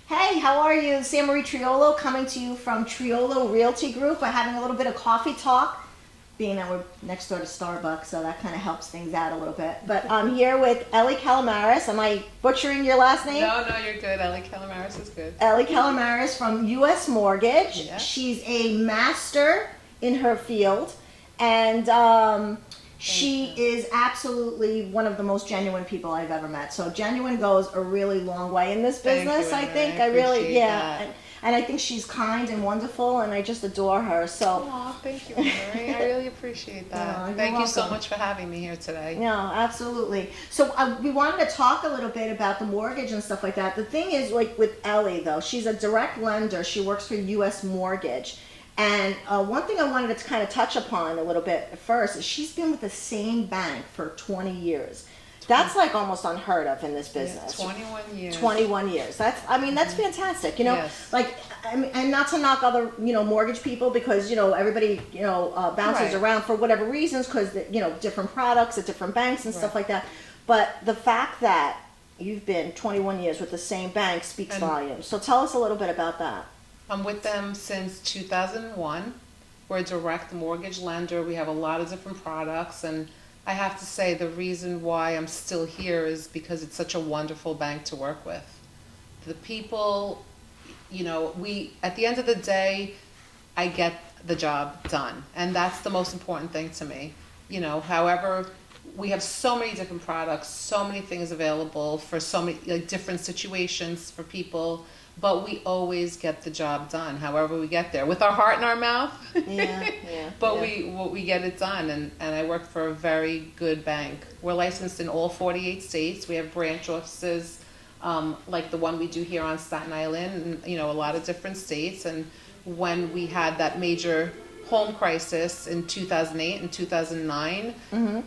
Hey, how are you? Sam Marie Triolo coming to you from Triolo Realty Group. We're having a little bit of coffee talk, being that we're next door to Starbucks, so that kind of helps things out a little bit. But I'm here with Elli Kalamaras. Am I butchering your last name? No, no, you're good. Elli Kalamaras is good. Elli Kalamaras from U.S. Mortgage. Yeah. She's a master in her field, and she is absolutely one of the most genuine people I've ever met. So genuine goes a really long way in this Thank business, you, I Anna. think. I I really, appreciate yeah. that. And I think she's kind and wonderful, and I just adore her. So, Aw, thank you, Marie. I really appreciate that. you're Thank you so welcome. much for having me here today. no, absolutely. So we wanted to talk a little bit about the mortgage and stuff like that. The thing is, like with Elli, though, she's a direct lender. She works for U.S. Mortgage. And one thing I wanted to kind of touch upon a little bit at first is she's been with the same bank for 20 years. That's like almost unheard of in this business. Yeah, 21 years. 21 years. That's fantastic. Yes. Like, I mean, and not to knock other, mortgage people because, everybody, bounces Right. around for whatever reasons because, different products at different banks and stuff Right. like that. But the fact that you've been 21 years with the same bank speaks And- volumes. So tell us a little bit about that. I'm with them since 2001. We're a direct mortgage lender. We have a lot of different products, and I have to say the reason why I'm still here is because it's such a wonderful bank to work with. The people, we at the end of the day, I get the job done, and that's the most important thing to me. However, we have so many different products, so many things available for so many different situations for people, but we always get the job done. However, we get there with our heart in our mouth. Yeah, yeah. But yeah. we get it done, and I work for a very good bank. We're licensed in all 48 states. We have branch offices like the one we do here on Staten Island, and a lot of different states. And when we had that major home crisis in 2008 and 2009,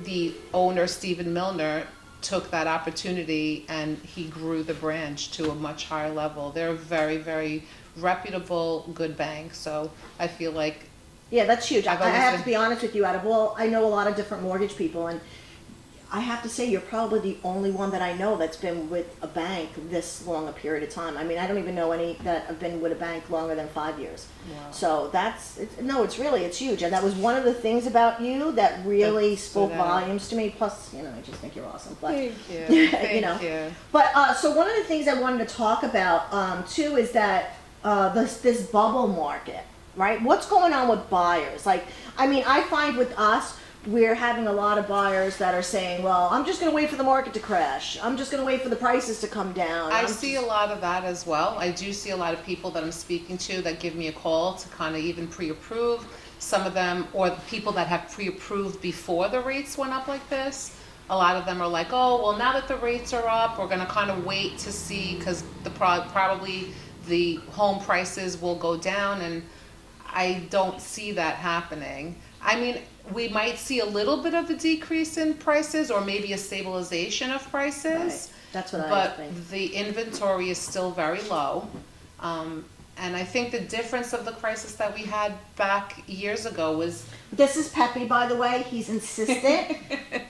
the owner Stephen Milner took that opportunity and he grew the branch to a much higher level. They're a very, very reputable, good bank. So I feel like Yeah, that's huge. I I've always have to been- be honest with you, I know a lot of different mortgage people, and I have to say you're probably the only one that I know that's been with a bank this long a period of time. I mean, I don't even know any that have been with a bank longer than 5 years. Wow. So it's huge. And that was one of the things about you that really That spoke stood out. volumes to me. Plus, I just think you're awesome. But, Thank you. Thank you. But so one of the things I wanted to talk about too is that this bubble market, right? What's going on with buyers? Like, I mean, I find with us, we're having a lot of buyers that are saying, well, I'm just going to wait for the market to crash. I'm just going to wait for the prices to come down. I see a lot of that as well. I do see a lot of people that I'm speaking to that give me a call to kind of even pre-approve. Some of them, or the people that have pre-approved before the rates went up like this, a lot of them are like, oh, well, now that the rates are up, we're going to kind of wait to see because probably the home prices will go down, and I don't see that happening. I mean, we might see a little bit of a decrease in prices or maybe a stabilization of prices. Right. That's what I But think. the inventory is still very low. And I think the difference of the crisis that we had back years ago was This is Pepe, by the way. He's insistent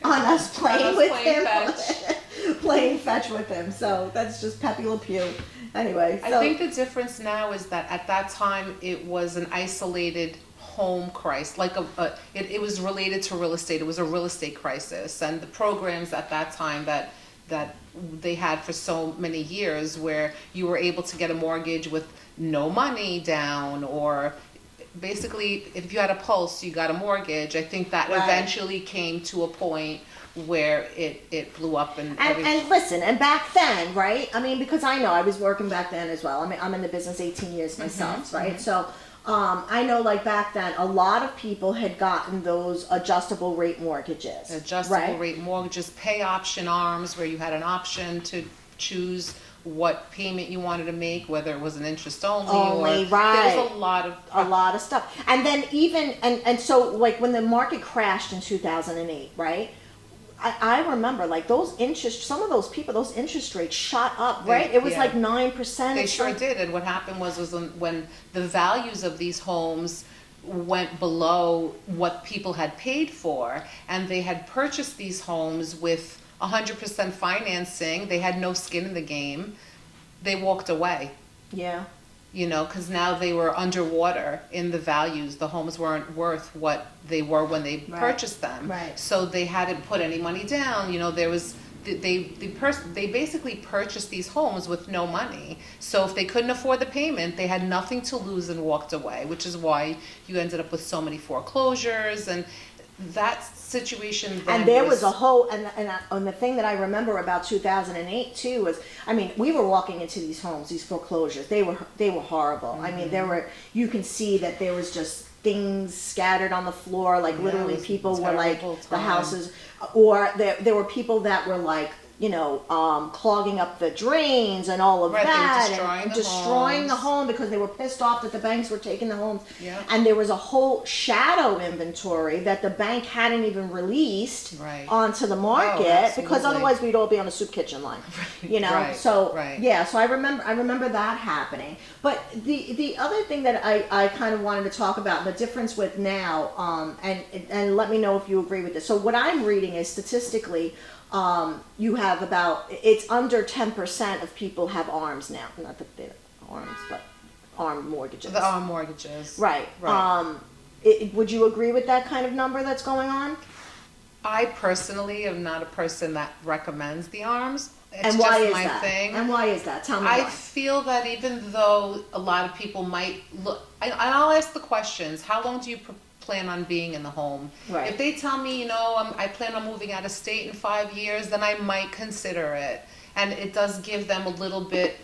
on us playing with playing him. fetch. Playing fetch with him. So that's just Pepe Le Pew. Anyway, so I think the difference now is that at that time it was an isolated home crisis, like it was related to real estate. It was a real estate crisis, and the programs at that time that they had for so many years, where you were able to get a mortgage with no money down, or basically if you had a pulse, you got a mortgage. I think that Right. eventually came to a point where it blew up and listen, and back then, right? I mean, because I know I was working back then as well. I mean, I'm in the business 18 years myself, right? So I know, like back then, a lot of people had gotten those adjustable rate mortgages. adjustable right? rate mortgages, pay option arms, where you had an option to choose what payment you wanted to make, whether it was an interest only, Only, or right. there's a lot of A lot of stuff. And then even, and so like when the market crashed in 2008, right? I remember like some of those people, those interest rates shot up, right? It was yeah. like 9%. They sure did. And what happened was when the values of these homes went below what people had paid for, and they had purchased these homes with 100% financing, they had no skin in the game. they walked away. Yeah. You know, because now they were underwater in the values. The homes weren't worth what they were when they purchased them. Right. So they hadn't put any money down. You know, there was they basically purchased these homes with no money. So if they couldn't afford the payment, they had nothing to lose and walked away, which is why you ended up with so many foreclosures and that situation. Then And there was a whole, and the thing that I remember about 2008 too was, I mean, we were walking into these homes, these foreclosures. They were horrible. I mean, you can see that there was just things scattered on the floor, like literally people were like the houses, or there were people that were like, you know, clogging up the drains and all of that, and destroying the home because they were pissed off that the banks were taking the homes. Yeah. And there was a whole shadow inventory that the bank hadn't even released onto the market because otherwise we'd all be on a soup kitchen line, you know. So yeah, so I remember that happening. But the other thing that I kind of wanted to talk about, the difference with now, and let me know if you agree with this. So what I'm reading is statistically, you have it's under 10% of people have ARMs now. Not that they're ARMs, but ARM mortgages. The ARM mortgages. Right. Would you agree with that kind of number that's going on? I personally am not a person that recommends the ARMs. It's and why just is my that? thing. And why is that? Tell me I why. feel that even though a lot of people might look, I'll ask the questions, how long do you plan on being in the home? Right. If they tell me, you know, I plan on moving out of state in 5 years, then I might consider it. And it does give them a little bit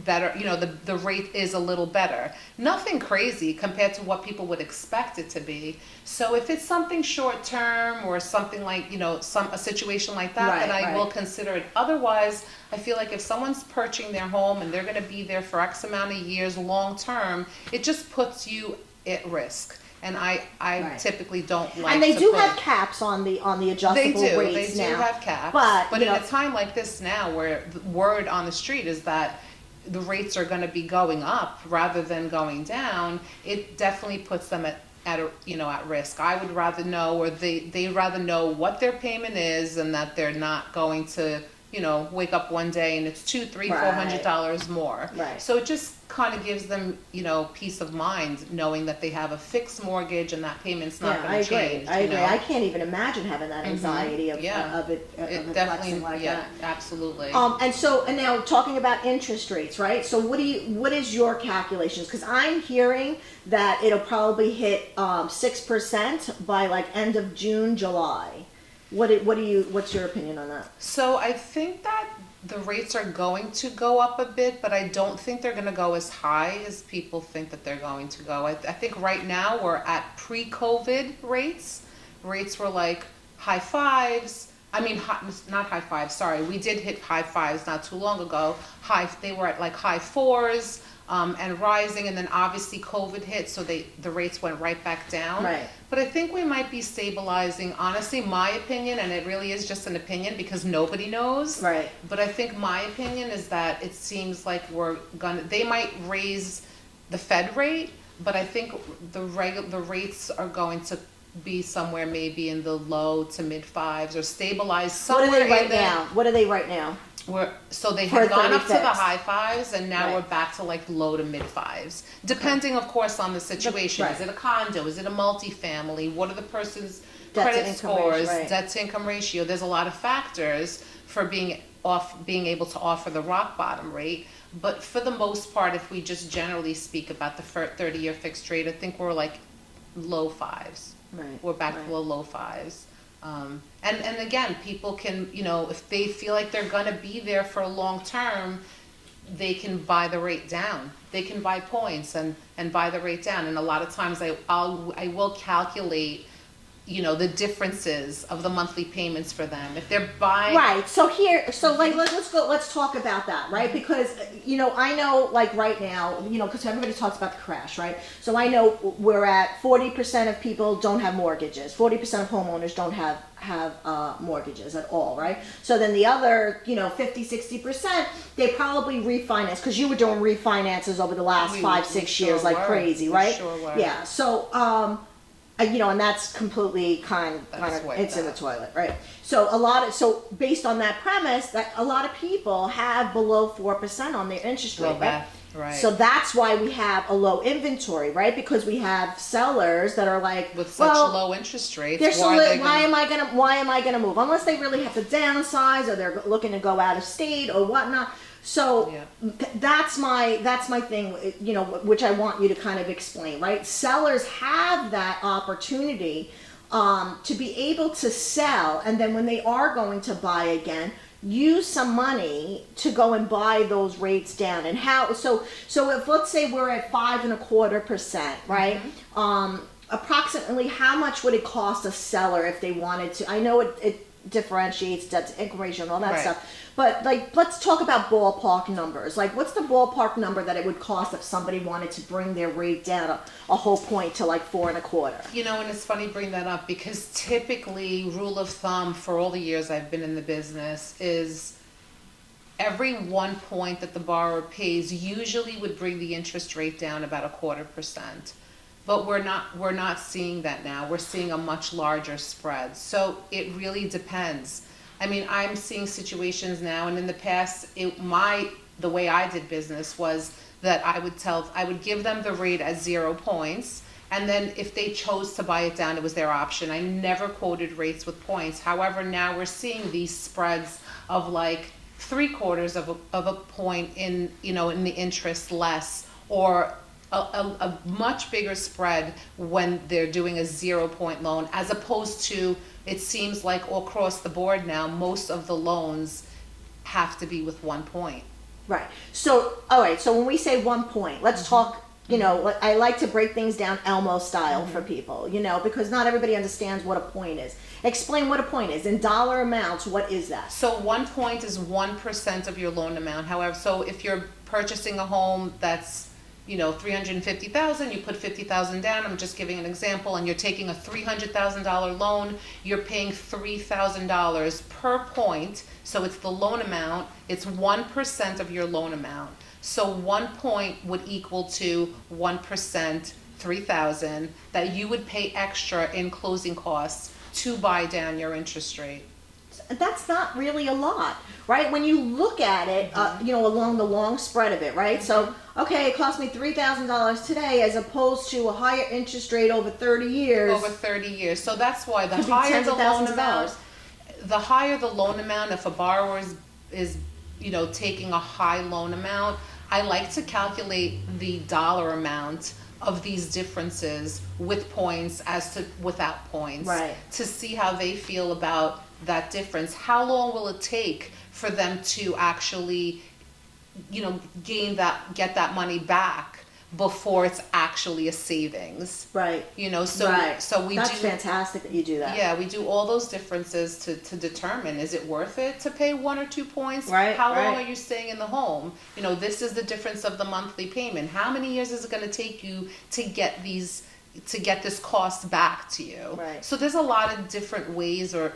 better, you know, the rate is a little better. Nothing crazy compared to what people would expect it to be. So if it's something short term or something like, you know, a situation like that, then I will consider it. Otherwise, I feel like if someone's purchasing their home and they're going to be there for X amount of years long term, it just puts you at risk. And I typically don't like. And they do have caps on the adjustable rates now. They do have caps. But in a time like this now, where the word on the street is that the rates are going to be going up rather than going down, it definitely puts them at risk. I would rather know, or they rather know what their payment is, and that they're not going to, you know, wake up one day and it's $200, $300, $400 more. Right. So it just kind of gives them, you know, peace of mind knowing that they have a fixed mortgage and that payment's not going to change. I agree. I can't even imagine having that anxiety of it definitely like that. Absolutely. And now talking about interest rates, right? So what is your calculations? Because I'm hearing that it'll probably hit 6% by like end of June, July. What's your opinion on that? So I think that the rates are going to go up a bit, but I don't think they're going to go as high as people think that they're going to go. I think right now we're at pre-COVID rates. Rates were like high fives. I mean, not high fives, sorry. We did hit high fives not too long ago. They were at like high fours. And rising, and then obviously COVID hit, so the rates went right back down. Right. But I think we might be stabilizing. Honestly, my opinion, and it really is just an opinion because nobody knows. Right. But I think my opinion is that it seems like they might raise the Fed rate, but I think the rates are going to be somewhere maybe in the low to mid fives or stabilize somewhere. What are they right now? So they have gone up to the high fives, and now we're back to like low to mid fives, depending, of course, on the situation. Is it a condo? Is it a multifamily? What are the person's credit scores? Debt to income ratio. There's a lot of factors for being able to offer the rock bottom rate. But for the most part, if we just generally speak about the 30-year fixed rate, I think we're like low fives. Right. We're back to the low fives. And again, people can, you know, if they feel like they're going to be there for a long term, they can buy the rate down. They can buy points and buy the rate down. And a lot of times I will calculate, you know, the differences of the monthly payments for them. If they're buying. Right. So let's talk about that, right? Because, you know, I know like right now, you know, because everybody talks about the crash, right? So I know we're at 40% of people don't have mortgages. 40% of homeowners don't have mortgages at all, right? So then the other, you know, 50-60%, they probably refinance, because you were doing refinances over the last 5-6 years like crazy, right? We sure were. Yeah. So and that's completely kind That's of wiped it's in the out. toilet, right? So based on that premise, that a lot of people have below 4% on their interest rate, Well, right? right. So that's why we have a low inventory, right? Because we have sellers that are like, With such well, low interest rates, they're so why are they why gonna? am I gonna move unless they really have to downsize or they're looking to go out of state or whatnot. So Yeah. that's my thing, which I want you to kind of explain, right? Sellers have that opportunity to be able to sell, and then when they are going to buy again, use some money to go and buy those rates down. And how? So if let's say we're at 5.25%, right? Approximately how much would it cost a seller if they wanted to? I know it differentiates debt to income ratio and all that Right. stuff, but like let's talk about ballpark numbers. Like what's the ballpark number that it would cost if somebody wanted to bring their rate down a whole point to like 4.25? And it's funny you bring that up because typically, rule of thumb for all the years I've been in the business is every 1 point that the borrower pays usually would bring the interest rate down about 0.25%. But we're not seeing that now. We're seeing a much larger spread. So it really depends. I mean, I'm seeing situations now, and in the past, the way I did business was that I would give them the rate at 0 points, and then if they chose to buy it down, it was their option. I never quoted rates with points. However, now we're seeing these spreads of like 3/4 of a point in the interest less, or a much bigger spread when they're doing a 0 point loan, as opposed to, it seems like all across the board now, most of the loans have to be with 1 point. Right. So, all right. So when we say 1 point, let's talk. I like to break things down Elmo style for people. Because not everybody understands what a point is. Explain what a point is in dollar amounts. What is that? So 1 point is 1% of your loan amount. However, so if you're purchasing a home that's 350,000, you put 50,000 down. I'm just giving an example, and you're taking a $300,000 loan. You're paying $3,000 per point. So it's the loan amount. It's 1% of your loan amount. So 1 point would equal to 1%, 3,000 that you would pay extra in closing costs to buy down your interest rate. That's not really a lot, right? When you look at it, along the long spread of it, right? So, okay, it cost me $3,000 today, as opposed to a higher interest rate over 30 years. Over 30 years. So that's why the Could be higher tens the of loan thousands of amount, dollars. the higher the loan amount, if a borrower is taking a high loan amount, I like to calculate the dollar amount of these differences with points as to without points, Right. to see how they feel about that difference. How long will it take for them to actually get that money back before it's actually a savings? Right. So Right. so we That's do. fantastic that you do that. Yeah, we do all those differences to determine, is it worth it to pay 1 or 2 points? Right, How long right. are you staying in the home? This is the difference of the monthly payment. How many years is it going to take you to get this cost back to you? Right. So there's a lot of different ways, or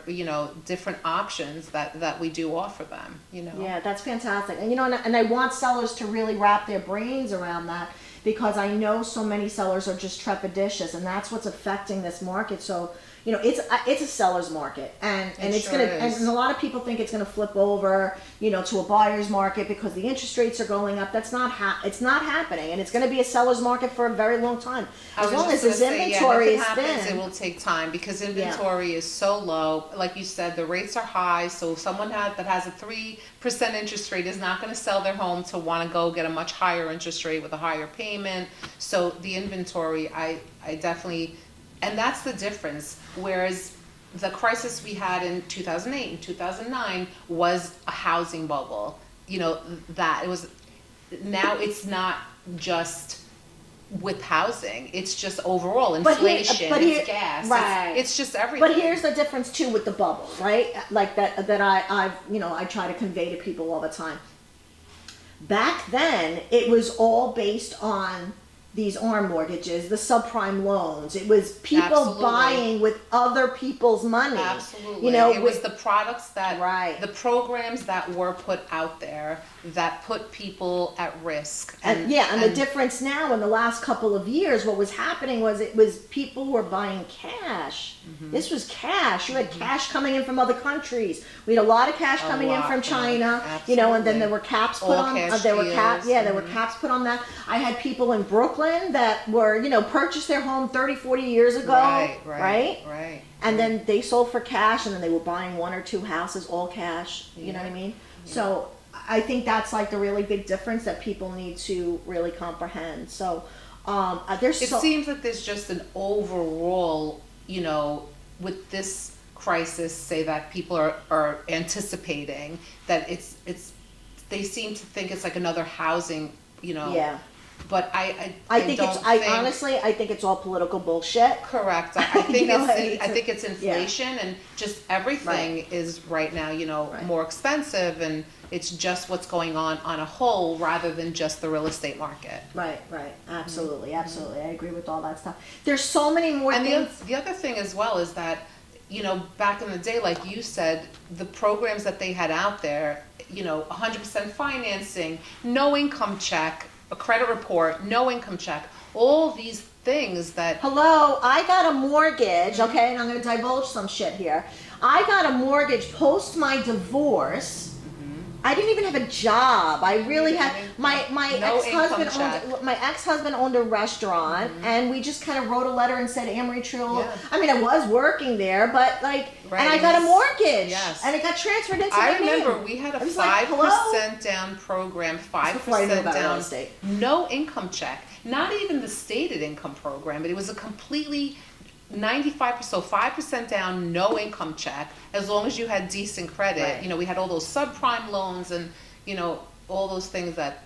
different options that we do offer them. Yeah, that's fantastic. And I want sellers to really wrap their brains around that, because I know so many sellers are just trepidatious, and that's what's affecting this market. So, it's a seller's market, and it's sure gonna, is. and a lot of people think it's gonna flip over, to a buyer's market because the interest rates are going up. That's not it's not happening, and it's gonna be a seller's market for a very long time. I As was long as just this gonna say, inventory if it is happens, thin. it will take time because inventory is so low. Like you said, the rates are high. So someone that has a 3% interest rate is not going to sell their home to want to go get a much higher interest rate with a higher payment. So the inventory, I definitely, and that's the difference. Whereas the crisis we had in 2008 and 2009 was a housing bubble. That it was. Now it's not just with housing, it's just overall inflation, it's gas, right. it's just everything. But here's the difference too with the bubble, right? Like that I try to convey to people all the time. Back then, it was all based on these ARM mortgages, the subprime loans. It was people Absolutely. buying with other people's money. Absolutely. It was the products that, Right. the programs that were put out there that put people at risk. And the difference now in the last couple of years, what was happening was it was people were buying cash. This was cash. You had cash coming in from other countries. We had a lot of cash coming in from China, you know, and then there were caps put on. There were caps put on that. I had people in Brooklyn that were, you know, purchased their home 30, 40 years ago, right? And then they sold for cash, and then they were buying 1 or 2 houses, all cash. You know what I mean? So I think that's like the really big difference that people need to really comprehend. So it seems like there's just an overall, you know, with this crisis, say that people are anticipating that they seem to think it's like another housing, you know. Yeah. But I honestly think it's all political bullshit. Correct. I think I think it's inflation and just everything is right now, you know, more expensive, and it's just what's going on a whole rather than just the real estate market. Right. Absolutely. I agree with all that stuff. There's so many more things. And the other thing as well is that, you know, back in the day, like you said, the programs that they had out there, you know, 100% financing, no income check, a credit report, no income check, all these things that... Hello, I got a mortgage, okay, and I'm going to divulge some shit here. I got a mortgage post my divorce. I didn't even have a job. I really had my ex-husband owned a restaurant, and we just kind of wrote a letter and said Amory Trio. Yeah. I mean, I was working there, but like, and I got a mortgage, and it got transferred into my name. I remember we had a 5% down program, 5% down, no income check. Not even the stated income program, but it was a completely 95%, so 5% down, no income check, as long as you had decent credit. Right. You know, we had all those subprime loans and, you know, all those things that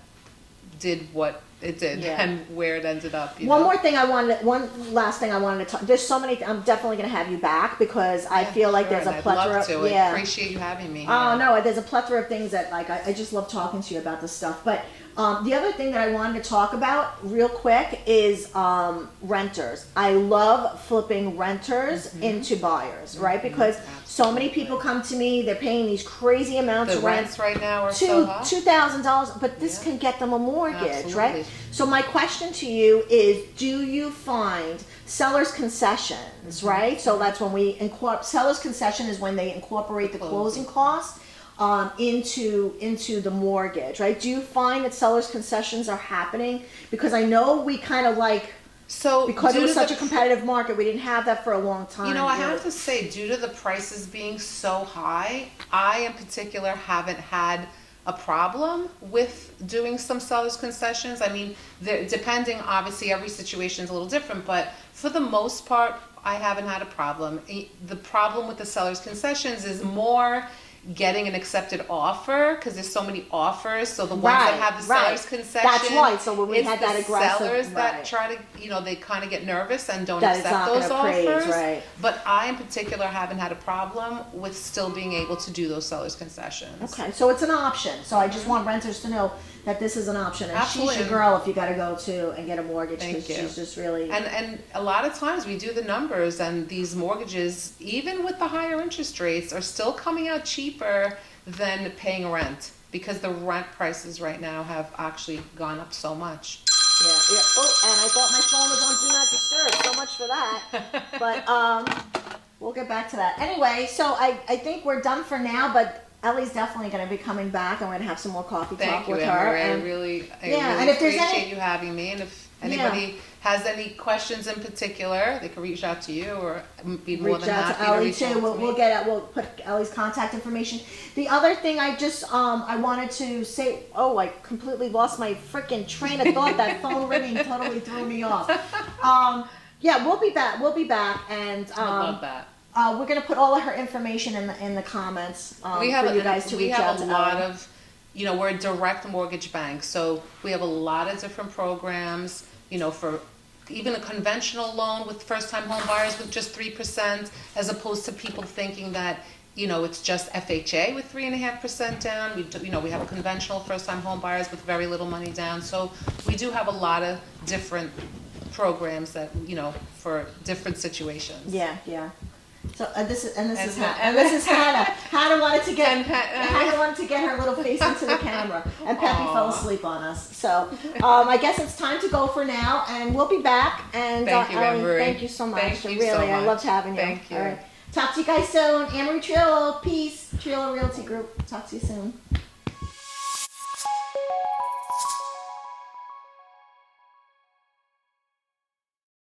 did what it did and where it ended up. One last thing I wanted to talk. There's so many. I'm definitely going to have you back because I feel like there's a plethora. I'd love to. I appreciate you having me. Oh no, there's a plethora of things that like I just love talking to you about this stuff. But the other thing that I wanted to talk about real quick is renters. I love flipping renters into buyers, right? Because so many people come to me, they're paying these crazy amounts of rent. Rents right now are so high. $2,000, but this can get them a mortgage, right? So my question to you is, do you find seller's concessions, right? So that's when we seller's concession is when they incorporate the closing costs into the mortgage, right? Do you find that seller's concessions are happening? Because I know we kind of like, because it was such a competitive market, we didn't have that for a long time. You know, I have to say, due to the prices being so high, I in particular haven't had a problem with doing some seller's concessions. I mean, depending, obviously every situation is a little different, but for the most part, I haven't had a problem. The problem with the seller's concessions is more getting an accepted offer, because there's so many offers. So the ones that have the seller's concession, that's right. So when we had that aggressive, sellers that try to, you know, they kind of get nervous and don't accept those offers. Right. But I in particular haven't had a problem with still being able to do those seller's concessions. Okay, so it's an option. So I just want renters to know that this is an option, and she's your girl if you got to go to and get a mortgage, because she's just really. And a lot of times we do the numbers, and these mortgages, even with the higher interest rates, are still coming out cheaper than paying rent, because the rent prices right now have actually gone up so much. Yeah. Oh, and I thought my phone was on Do Not Disturb. So much for that. But we'll get back to that. Anyway, so I think we're done for now, but Ellie's definitely going to be coming back. I'm going to have some more coffee talk with her. I really appreciate you having me. And if anybody has any questions in particular, they can reach out to you, or be more than happy to reach out to me. We'll put Ellie's contact information. The other thing I just I wanted to say, I completely lost my freaking train of thought. That phone ringing totally threw me off. We'll be back. And I love that. We're going to put all of her information in the comments for you guys to reach out to. We have a lot of, you know, we're a direct mortgage bank, so we have a lot of different programs, you know, for even a conventional loan with first-time home buyers with just 3%, as opposed to people thinking that, you know, it's just FHA with 3.5% down. We have a conventional first-time home buyers with very little money down. So we do have a lot of different programs that, you know, for different situations. Yeah. So this is And this is Hannah. Hannah wanted to get And Hannah wanted to get her little face into the camera, and Peppy fell asleep on us. So I guess it's time to go for now, and we'll be back. And Thank you, Ellie, Anne-Marie. thank you so much. Thank you Really, so I much. loved having you. Thank you. All right, talk to you guys soon. Anne-Marie Trillo, peace. Trillo Realty Group. Talk to you soon.